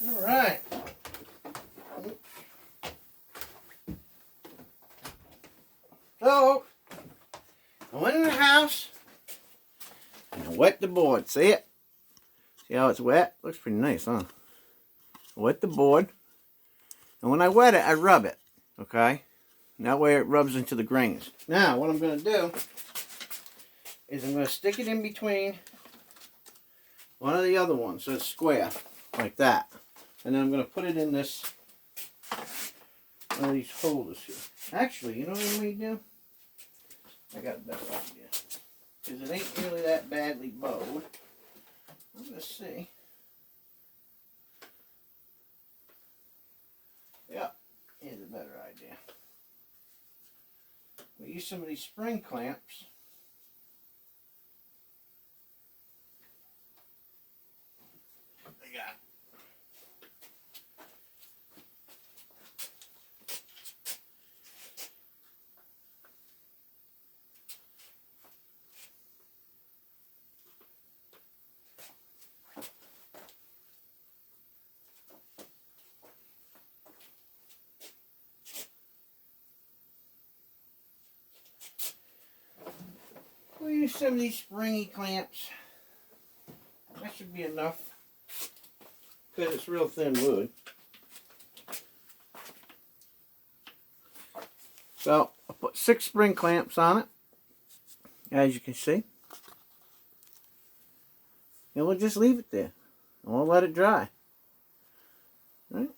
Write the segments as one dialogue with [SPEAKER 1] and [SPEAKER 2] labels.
[SPEAKER 1] All right. So, I went in the house and I wet the board. See it? See how it's wet? Looks pretty nice, huh? I wet the board. And when I wet it, I rub it. Okay? And that way it rubs into the grains. Now, what I'm going to do is I'm going to stick it in between one of the other ones so it's square. Like that. And then I'm going to put it in this, one of these holders here. Actually, you know what I may do? I got a better idea. Because it ain't really that badly bowed. I'm going to see. Yeah, here's a better idea. We use some of these spring clamps. I got. We'll use some of these springy clamps. That should be enough because it's real thin wood. So I'll put 6 spring clamps on it, as you can see. And we'll just leave it there. And we'll let it dry. Right?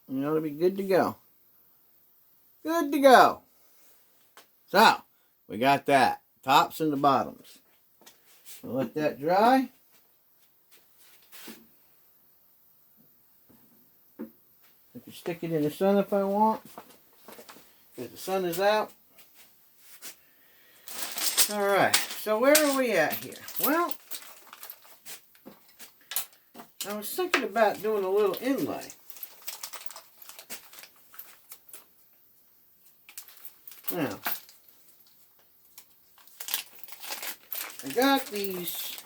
[SPEAKER 1] And it'll be good to go. Good to go. So, we got that. Tops and the bottoms. We'll let that dry. I can stick it in the sun if I want. Because the sun is out. Alright, so where are we at here? Well, I was thinking about doing a little inlay. Now, I got these,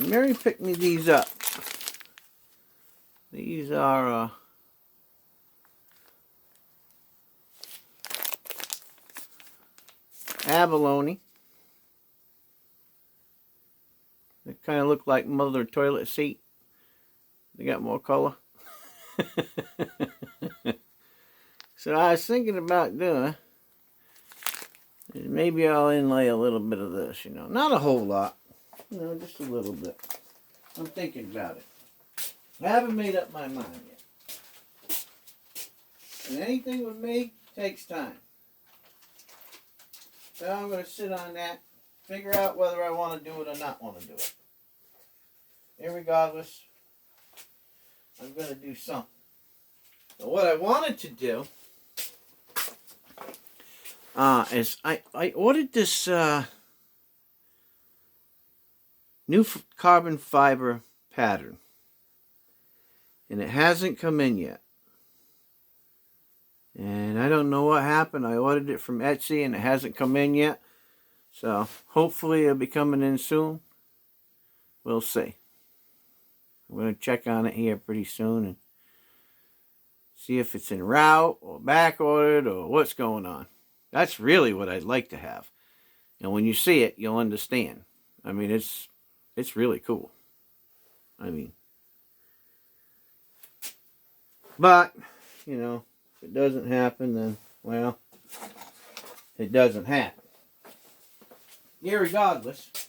[SPEAKER 1] Mary picked me these up. These are abalone. They kind of look like mother toilet seat. They got more color. So I was thinking about doing, maybe I'll inlay a little bit of this, you know. Not a whole lot. You know, just a little bit. I'm thinking about it. I haven't made up my mind yet. And anything with me takes time. So I'm going to sit on that, figure out whether I want to do it or not want to do it. Irregardless, I'm going to do something. But what I wanted to do is I ordered this new carbon fiber pattern. And it hasn't come in yet. And I don't know what happened. I ordered it from Etsy and it hasn't come in yet. So hopefully it'll be coming in soon. We'll see. I'm going to check on it here pretty soon and see if it's en route or back ordered or what's going on. That's really what I'd like to have. And when you see it, you'll understand. I mean, it's really cool. I mean, but, you know, if it doesn't happen, then, well, it doesn't happen. Irregardless,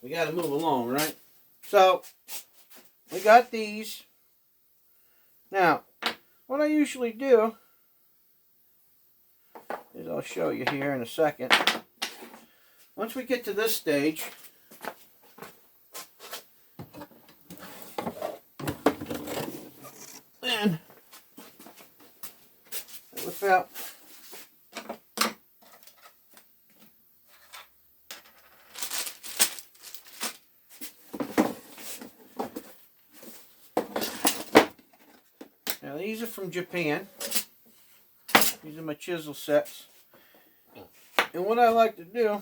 [SPEAKER 1] we got to move along, right? So, we got these. Now, what I usually do is I'll show you here in a second. Once we get to this stage, then I whip out now these are from Japan. These are my chisel sets. And what I like to do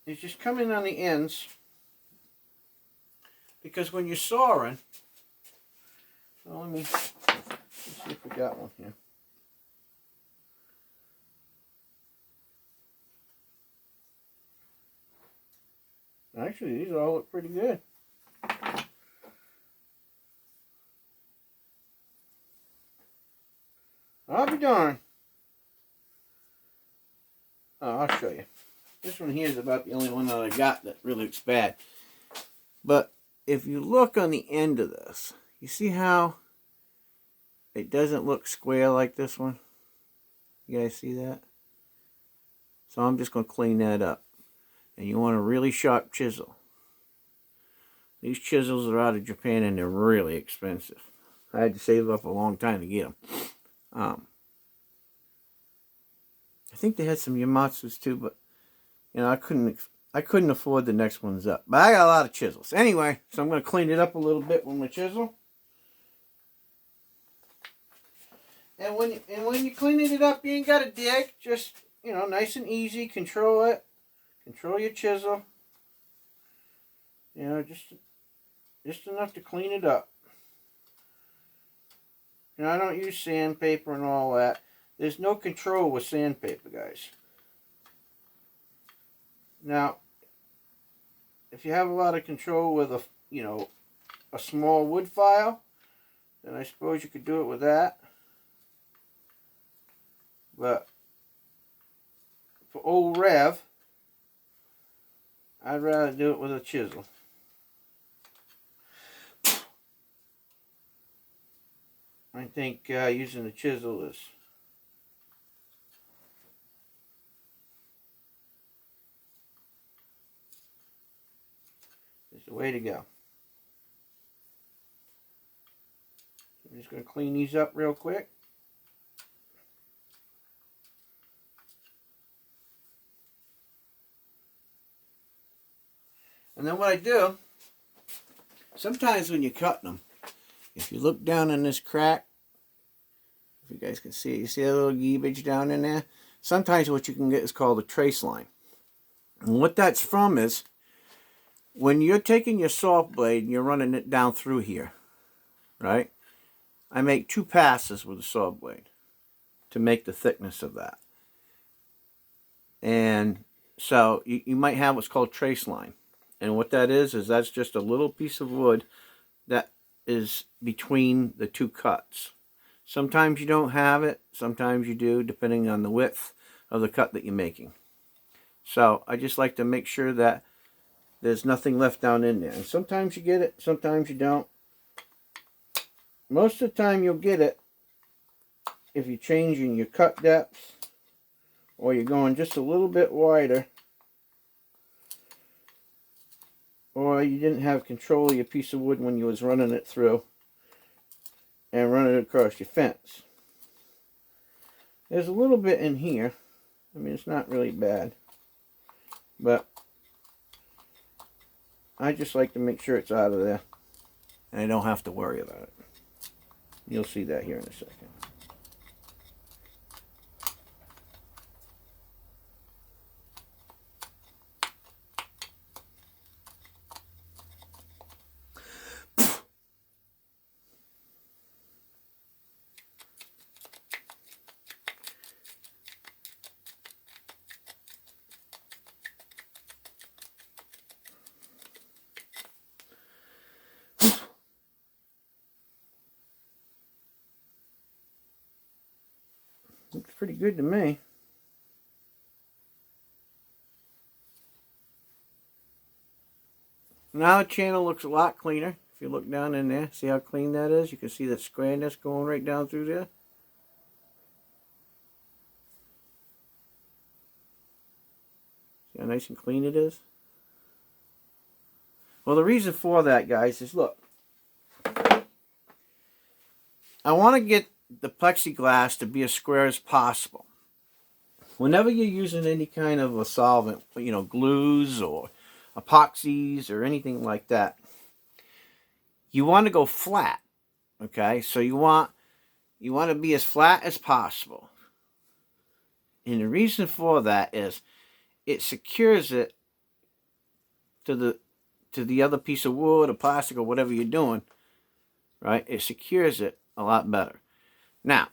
[SPEAKER 1] is just come in on the ends, because when you're sawing, so let me see if we got one here. Actually, these all look pretty good. I'll be darned. Oh, I'll show you. This one here is about the only one that I got that really looks bad. But if you look on the end of this, you see how it doesn't look square like this one? You guys see that? So I'm just going to clean that up. And you want a really sharp chisel. These chisels are out of Japan and they're really expensive. I had to save up a long time to get them. I think they had some Yamatsus too, but you know, I couldn't afford the next ones up. But I got a lot of chisels. Anyway, so I'm going to clean it up a little bit with my chisel. And when you're cleaning it up, you ain't got to dig. Just, you know, nice and easy. Control it. Control your chisel. You know, just enough to clean it up. You know, I don't use sandpaper and all that. There's no control with sandpaper, guys. Now, if you have a lot of control with a small wood file, then I suppose you could do it with that. But for old Rev, I'd rather do it with a chisel. I think using the chisel is the way to go. I'm just going to clean these up real quick. And then what I do, sometimes when you're cutting them, if you look down in this crack, if you guys can see it, you see a little geebage down in there? Sometimes what you can get is called a trace line. And what that's from is, when you're taking your saw blade and you're running it down through here, right? I make 2 passes with a saw blade to make the thickness of that. And so you might have what's called trace line. And what that is that's just a little piece of wood that is between the 2 cuts. Sometimes you don't have it, sometimes you do, depending on the width of the cut that you're making. So I just like to make sure that there's nothing left down in there. And sometimes you get it, sometimes you don't. Most of the time you'll get it if you're changing your cut depth, or you're going just a little bit wider, or you didn't have control of your piece of wood when you was running it through and running it across your fence. There's a little bit in here. I mean, it's not really bad, but I just like to make sure it's out of there and I don't have to worry about it. You'll see that here in a second. Looks pretty good to me. Now the channel looks a lot cleaner. If you look down in there, see how clean that is? You can see that squareness going right down through there. See how nice and clean it is? Well, the reason for that, guys, is look. I want to get the plexiglass to be as square as possible. Whenever you're using any kind of a solvent, you know, glues or epoxies or anything like that, you want to go flat, okay? So you want to be as flat as possible. And the reason for that is it secures it to the other piece of wood or plastic or whatever you're doing, right? It secures it a lot better. Now,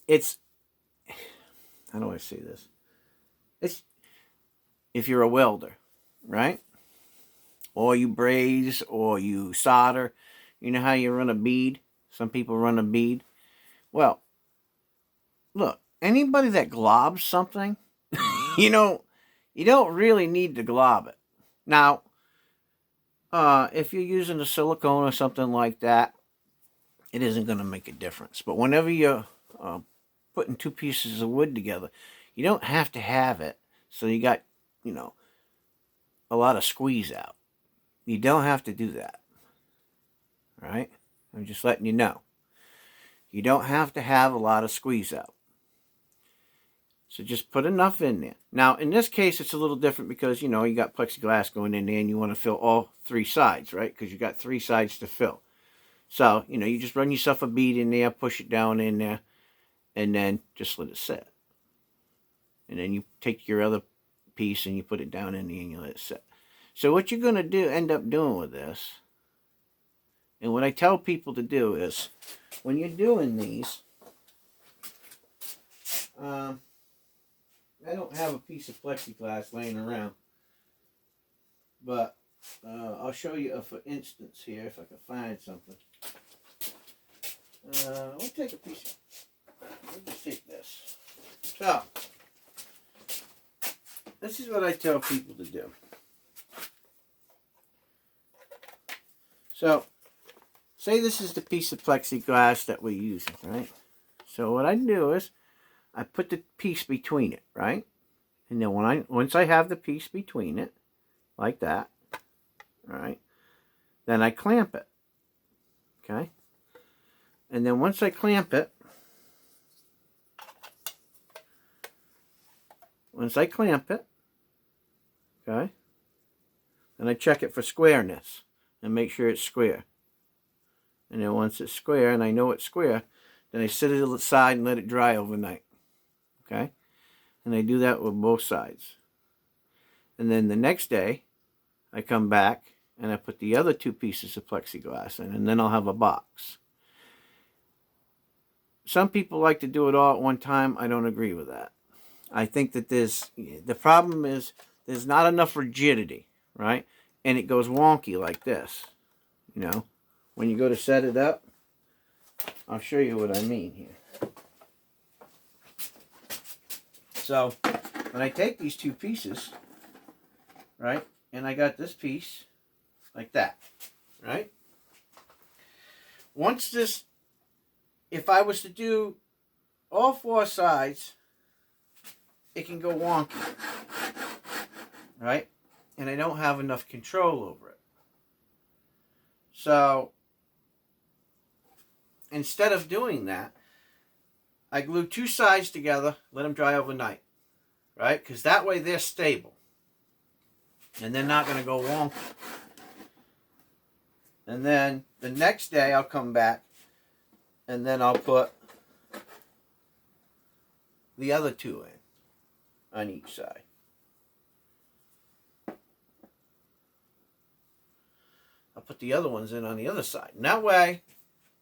[SPEAKER 1] it's, how do I say this? It's, if you're a welder, right? Or you braze or you solder, you know how you run a bead? Some people run a bead. Well, look, anybody that globs something, you know, you don't really need to glob it. Now, if you're using a silicone or something like that, it isn't going to make a difference. But whenever you're putting two pieces of wood together, you don't have to have it so you got, you know, a lot of squeeze out. You don't have to do that. Right? I'm just letting you know. You don't have to have a lot of squeeze out. So just put enough in there. Now, in this case, it's a little different because, you know, you got plexiglass going in there and you want to fill all three sides, right? Because you got three sides to fill. So, you know, you just run yourself a bead in there, push it down in there, and then just let it sit. And then you take your other piece and you put it down in there and you let it sit. So what you're going to do, end up doing with this, and what I tell people to do is, when you're doing these, I don't have a piece of plexiglass laying around, but I'll show you for instance here, if I can find something. We'll take a piece of, we'll just take this. So, this is what I tell people to do. So, say this is the piece of plexiglass that we're using, right? So what I do is, I put the piece between it, right? And then once I have the piece between it, like that, right? Then I clamp it, okay? And then once I clamp it, okay? Then I check it for squareness and make sure it's square. And then once it's square and I know it's square, then I set it aside and let it dry overnight. Okay? And I do that with both sides. And then the next day, I come back and I put the other two pieces of plexiglass in, and then I'll have a box. Some people like to do it all at one time. I don't agree with that. I think that the problem is there's not enough rigidity, right? And it goes wonky like this, you know? When you go to set it up, I'll show you what I mean here. So, when I take these two pieces, right, and I got this piece like that, right? Once this, if I was to do all four sides, it can go wonky, right? And I don't have enough control over it. So, instead of doing that, I glue two sides together, let them dry overnight, right? Because that way they're stable. And they're not going to go wonky. And then the next day I'll come back and then I'll put the other two in on each side. I'll put the other ones in on the other side. And that way,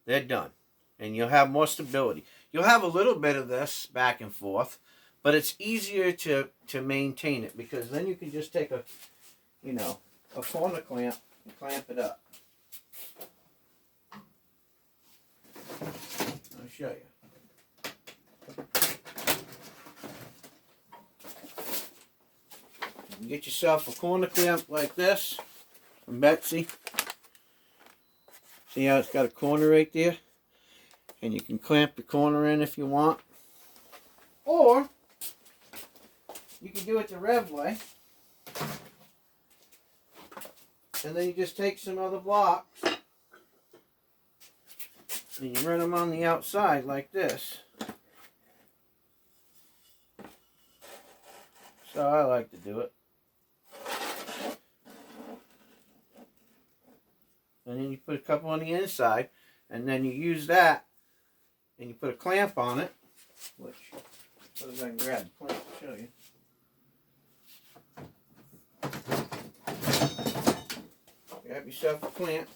[SPEAKER 1] they're done. And you'll have more stability. You'll have a little bit of this back and forth, but it's easier to maintain it because then you can just take a corner clamp and clamp it up. I'll show you. You get yourself a corner clamp like this from Betsy. See how it's got a corner right there? And you can clamp the corner in if you want. Or, you can do it the Rev way. And then you just take some other blocks. And you run them on the outside like this. So I like to do it. And then you put a couple on the inside. And then you use that. And you put a clamp on it. Which, so I can grab the clamp to show you. Grab yourself a clamp.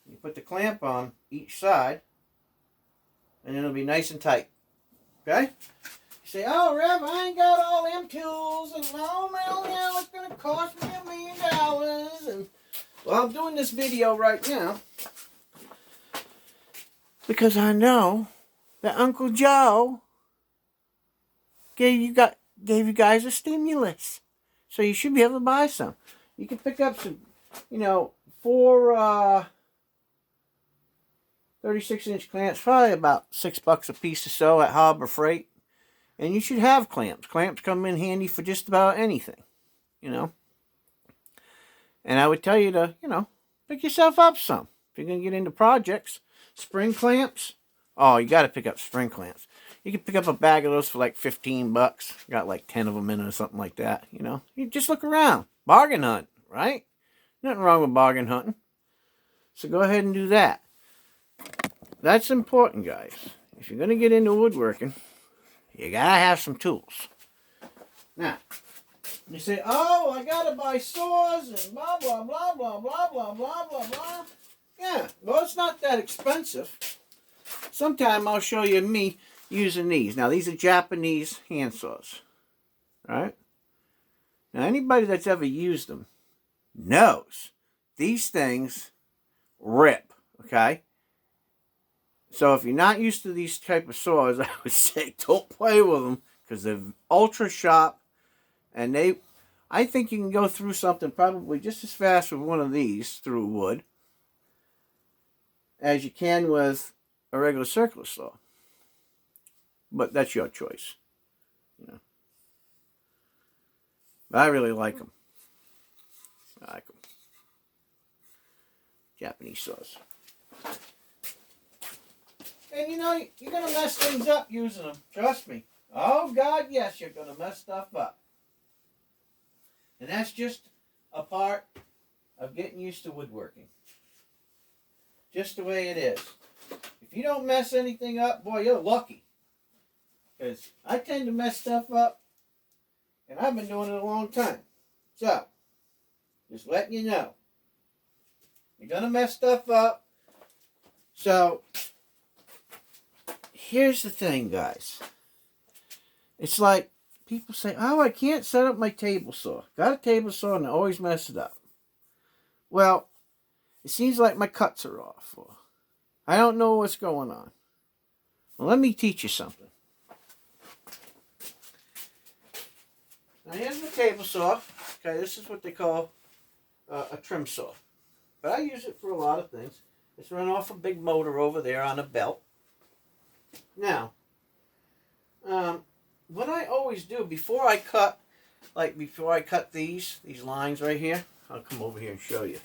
[SPEAKER 1] You put the clamp on each side, and it'll be nice and tight. Okay? You say, oh, Rev, I ain't got all them tools, and oh, man, it's going to cost me $1 million. And, well, I'm doing this video right now because I know that Uncle Joe gave you guys a stimulus. So you should be able to buy some. You can pick up some, four 36-inch clamps, probably about $6 a piece or so at Harbor Freight. And you should have clamps. Clamps come in handy for just about anything, And I would tell you to, pick yourself up some. If you're going to get into projects, spring clamps, oh, you got to pick up spring clamps. You can pick up a bag of those for like $15. Got like 10 of them in it or something like that, You just look around. Bargain hunt, right? Nothing wrong with bargain hunting. So go ahead and do that. That's important, guys. If you're going to get into woodworking, you got to have some tools. Now, you say, oh, I got to buy saws and blah, blah, blah, blah, blah, blah, blah, blah, blah. Yeah, well, it's not that expensive. Sometime I'll show you me using these. Now, these are Japanese hand saws. Right? Now, anybody that's ever used them knows these things rip. Okay? So if you're not used to these type of saws, I would say don't play with them because they're ultra sharp, and I think you can go through something probably just as fast with one of these through wood as you can with a regular circular saw. But that's your choice. But I really like them. I like them. Japanese saws. And you're going to mess things up using them. Trust me. Oh, God, yes, you're going to mess stuff up. And that's just a part of getting used to woodworking. Just the way it is. If you don't mess anything up, boy, you're lucky. Because I tend to mess stuff up, and I've been doing it a long time. So, just letting you know. You're going to mess stuff up. So, here's the thing, guys. It's like people say, oh, I can't set up my table saw. Got a table saw and I always mess it up. Well, it seems like my cuts are off. Or I don't know what's going on. Well, let me teach you something. Now, here's my table saw. Okay, this is what they call a trim saw. But I use it for a lot of things. It's run off a big motor over there on a belt. Now, what I always do before I cut these lines right here, I'll come over here and show you.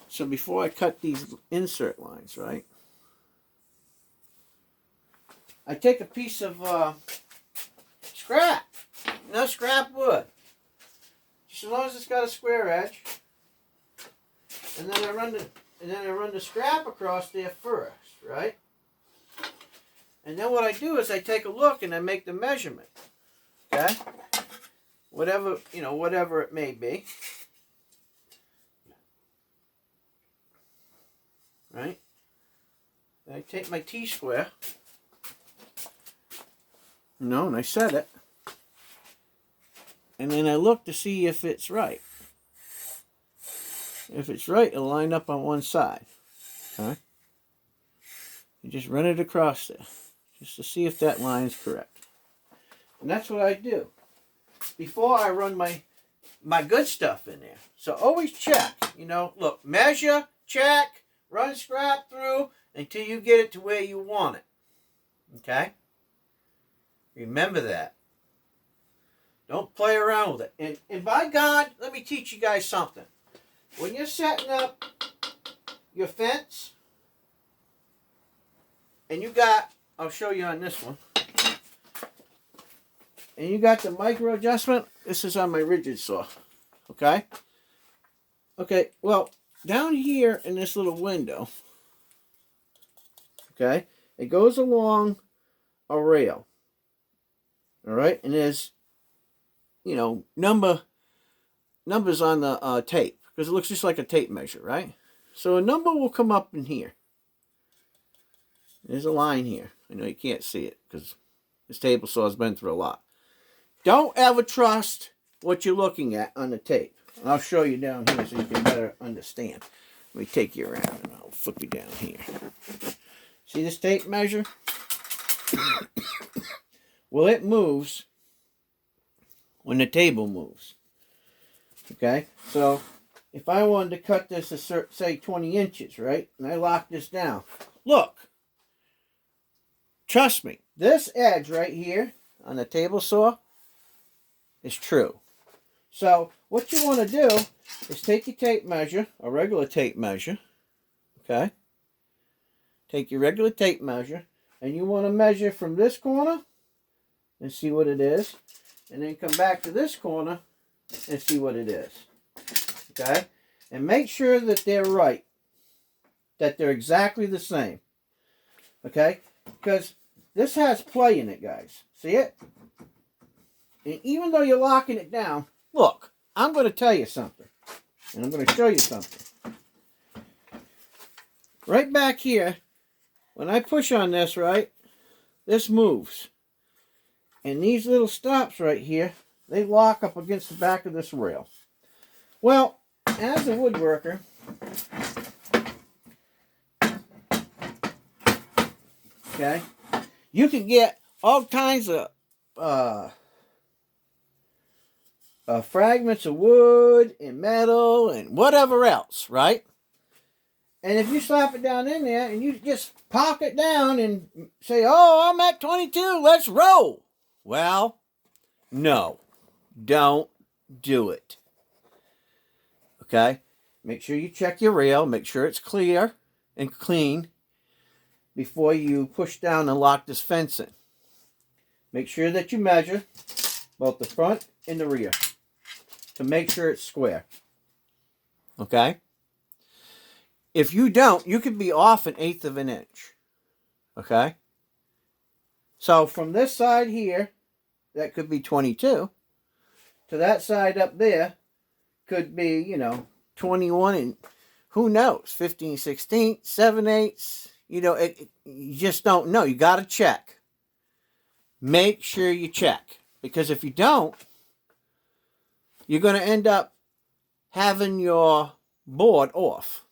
[SPEAKER 1] So before I cut these insert lines, right, I take a piece of scrap, scrap wood, just as long as it's got a square edge, and then I run the scrap across there first, right? And then what I do is I take a look and I make the measurement. Okay? Whatever it may be. Right? And I take my T-square. And I set it. And then I look to see if it's right. If it's right, it'll line up on one side. Okay? You just run it across there. Just to see if that line's correct. And that's what I do before I run my good stuff in there. So always check, look, measure, check, run scrap through until you get it to where you want it. Okay? Remember that. Don't play around with it. And by God, let me teach you guys something. When you're setting up your fence, and I'll show you on this one. And you got the micro adjustment. This is on my rigid saw. Okay? Okay, well, down here in this little window, okay, it goes along a rail. All right, and there's, numbers on the tape, because it looks just like a tape measure, right? So a number will come up in here. There's a line here. I know you can't see it because this table saw has been through a lot. Don't ever trust what you're looking at on the tape. I'll show you down here so you can better understand. Let me take you around and I'll flip you down here. See this tape measure? Well, it moves when the table moves. Okay? So, if I wanted to cut this to, say, 20 inches, right? And I lock this down. Look. Trust me. This edge right here on the table saw is true. So, what you want to do is take your tape measure, a regular tape measure, okay? Take your regular tape measure, and you want to measure from this corner and see what it is, and then come back to this corner and see what it is, okay? And make sure that they're right, that they're exactly the same, okay? Because this has play in it, guys. See it? And even though you're locking it down, look, I'm going to tell you something. And I'm going to show you something. Right back here, when I push on this, right, this moves. And these little stops right here, they lock up against the back of this rail. Well, as a woodworker, okay, you can get all kinds of fragments of wood and metal and whatever else, right? And if you slap it down in there and you just pop it down and say, oh, I'm at 22, let's roll. Well, no, don't do it. Okay? Make sure you check your rail, make sure it's clear and clean before you push down and lock this fence in. Make sure that you measure both the front and the rear to make sure it's square. Okay? If you don't, you could be off 1/8 of an inch. Okay? So from this side here, that could be 22, to that side up there could be, 21 and who knows, 15, 16, 7/8. You just don't know. You got to check. Make sure you check. Because if you don't, you're going to end up having your board off.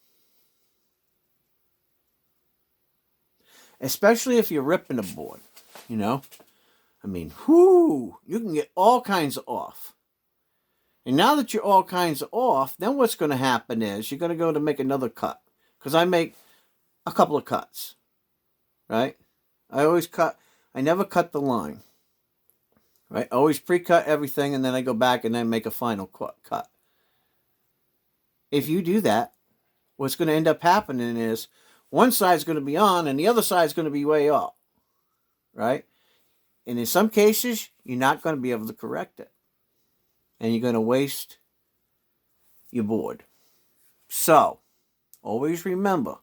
[SPEAKER 1] Especially if you're ripping a board, you can get all kinds of off. And now that you're all kinds of off, then what's going to happen is you're going to go to make another cut. Because I make a couple of cuts, right? I never cut the line, right? I always pre-cut everything, and then I go back and then make a final cut. If you do that, what's going to end up happening is one side's going to be on and the other side's going to be way off, right? And in some cases, you're not going to be able to correct it. And you're going to waste your board. So, always remember,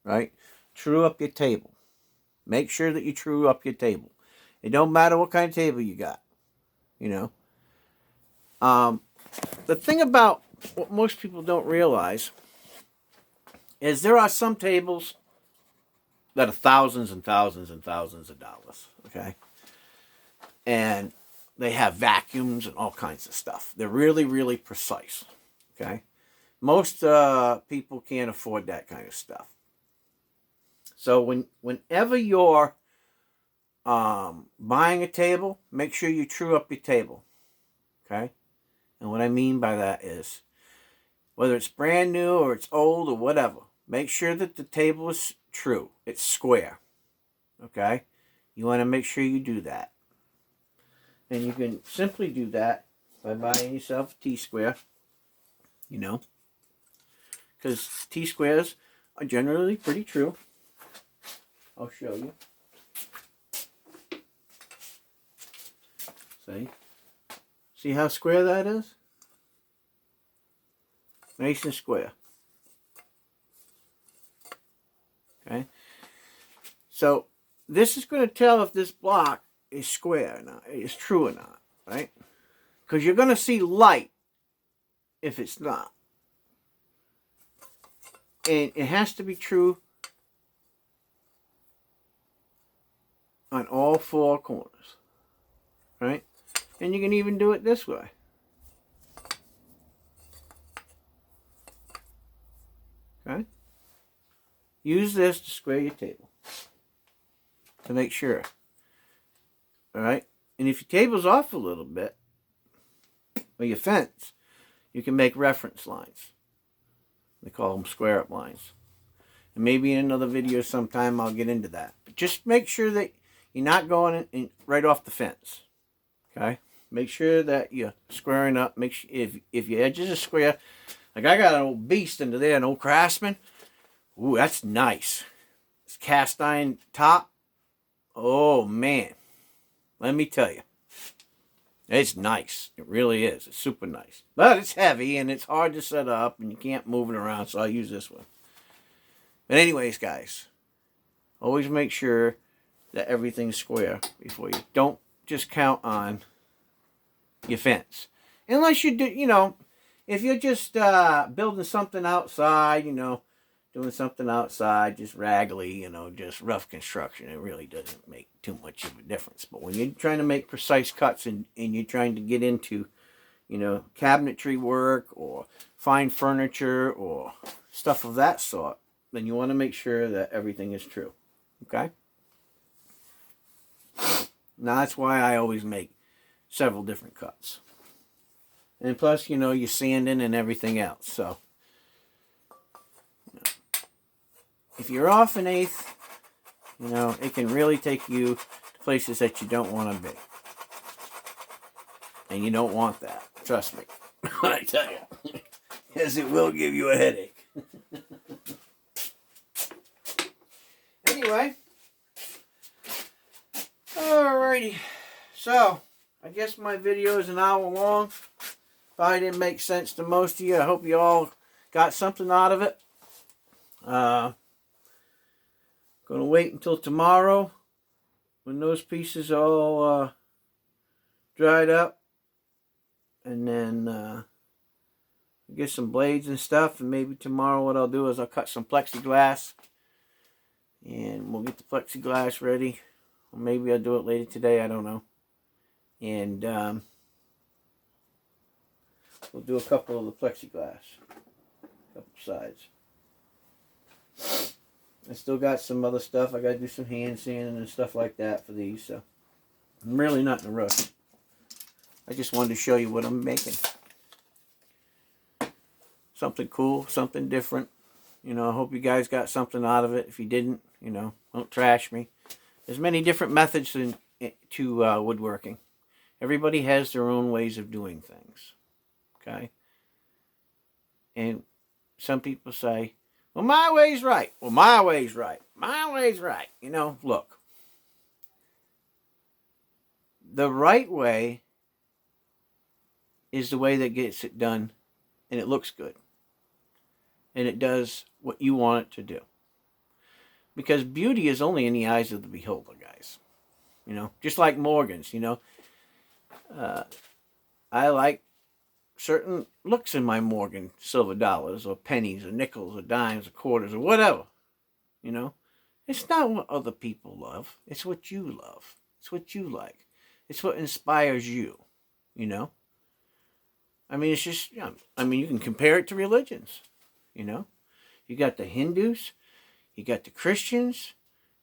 [SPEAKER 1] right? True up your table. Make sure that you true up your table. It don't matter what kind of table you got, The thing about what most people don't realize is there are some tables that are thousands and thousands and thousands of dollars, okay? And they have vacuums and all kinds of stuff. They're really, really precise, okay? Most people can't afford that kind of stuff. So whenever you're buying a table, make sure you true up your table, okay? And what I mean by that is, whether it's brand new or it's old or whatever, make sure that the table is true. It's square, okay? You want to make sure you do that. And you can simply do that by buying yourself a T-square, because T-squares are generally pretty true. I'll show you. See how square that is? Nice and square. Okay. So this is going to tell if this block is square or not, is true or not, right? Because you're going to see light if it's not. And it has to be true on all four corners, right? And you can even do it this way. Okay? Use this to square your table to make sure. All right? And if your table's off a little bit, or your fence, you can make reference lines. They call them square up lines. And maybe in another video sometime I'll get into that. But just make sure that you're not going in right off the fence. Okay? Make sure that you're squaring up. Make sure if your edges are square, like I got an old beast under there, an old Craftsman. Ooh, that's nice. It's cast iron top. Oh man, let me tell you, it's nice. It really is. It's super nice, but it's heavy and it's hard to set up, and you can't move it around. So I'll use this one. But anyways, guys, always make sure that everything's square before you. Don't just count on your fence, unless you do. You know, if you're just building something outside, you know, doing something outside, just raggedy, you know, just rough construction, it really doesn't make too much of a difference. But when you're trying to make precise cuts and you're trying to get into, you know, cabinetry work or fine furniture or stuff of that sort, then you want to make sure that everything is true. Okay? Now, that's why I always make several different cuts. And plus, you know, you're sanding and everything else. So, you know, if you're off an eighth, you know, it can really take you to places that you don't want to be. And you don't want that. Trust me. I tell you. Because it will give you a headache. Anyway. Alrighty. So, I guess my video is an hour long. Probably didn't make sense to most of you. I hope you all got something out of it. Going to wait until tomorrow when those pieces all dried up. And then get some blades and stuff. And maybe tomorrow what I'll do is I'll cut some plexiglass. And we'll get the plexiglass ready. Or maybe I'll do it later today. I don't know. And we'll do a couple of the plexiglass. A couple sides. I still got some other stuff. I got to do some hand sanding and stuff like that for these. So I'm really not in a rush. I just wanted to show you what I'm making. Something cool, something different. You know, I hope you guys got something out of it. If you didn't, you know, don't trash me. There's many different methods to woodworking. Everybody has their own ways of doing things. Okay? And some people say, well, my way's right. Well, my way's right. My way's right. You know, look. The right way is the way that gets it done, and it looks good. And it does what you want it to do. Because beauty is only in the eyes of the beholder, guys. You know, just like Morgan's, you know. I like certain looks in my Morgan silver dollars or pennies or nickels or dimes or quarters or whatever. You know, it's not what other people love. It's what you love. It's what you like. It's what inspires you. You know. I mean, it's just, you know, I mean, you can compare it to religions. You know, you got the Hindus, you got the Christians.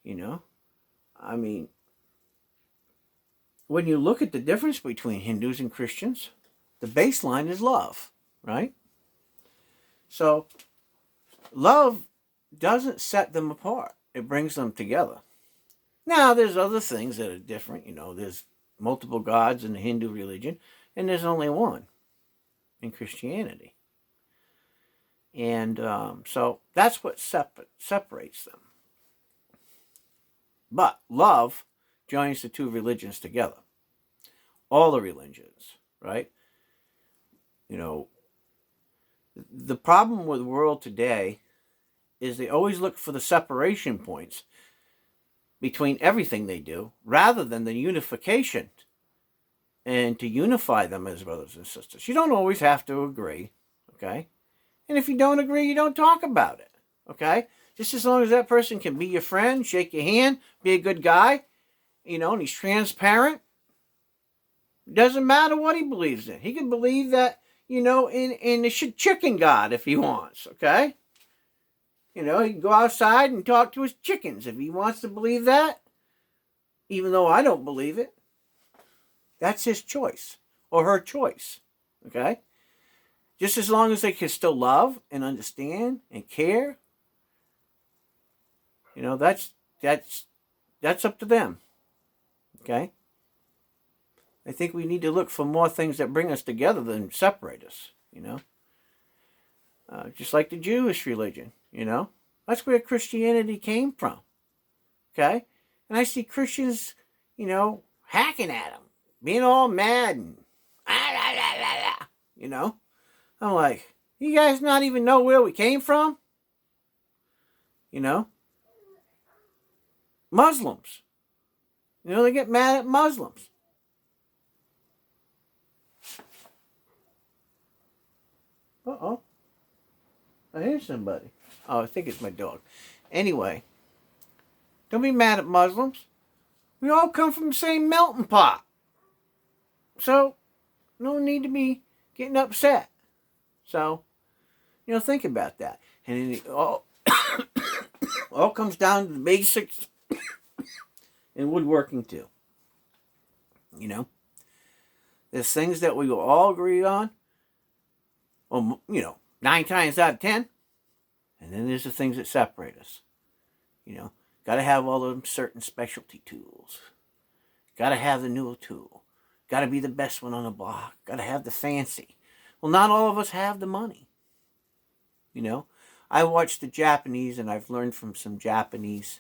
[SPEAKER 1] You know, I mean, when you look at the difference between Hindus and Christians, the baseline is love, right? So, love doesn't set them apart. It brings them together. Now, there's other things that are different. You know, there's multiple gods in the Hindu religion, and there's only one in Christianity. And so, that's what separates them. But love joins the two religions together. All the religions, right? You know, the problem with the world today is they always look for the separation points between everything they do, rather than the unification and to unify them as brothers and sisters. You don't always have to agree, okay? And if you don't agree, you don't talk about it, okay? Just as long as that person can be your friend, shake your hand, be a good guy, and he's transparent. It doesn't matter what he believes in. He can believe that, in the chicken god if he wants, okay? He can go outside and talk to his chickens if he wants to believe that, even though I don't believe it. That's his choice or her choice, okay? Just as long as they can still love and understand and care, that's up to them, okay? I think we need to look for more things that bring us together than separate us, just like the Jewish religion, That's where Christianity came from, okay? And I see Christians, hacking at them, being all mad and I'm like, you guys not even know where we came from? Muslims. They get mad at Muslims. Uh-oh. I hear somebody. Oh, I think it's my dog. Anyway, don't be mad at Muslims. We all come from the same melting pot. So, no need to be getting upset. So, think about that. And it all comes down to the basics in woodworking too. There's things that we will all agree on. Well, 9 times out of 10. And then there's the things that separate us. Got to have all those certain specialty tools. Got to have the new tool. Got to be the best one on the block. Got to have the fancy. Well, not all of us have the money. I watch the Japanese, and I've learned from some Japanese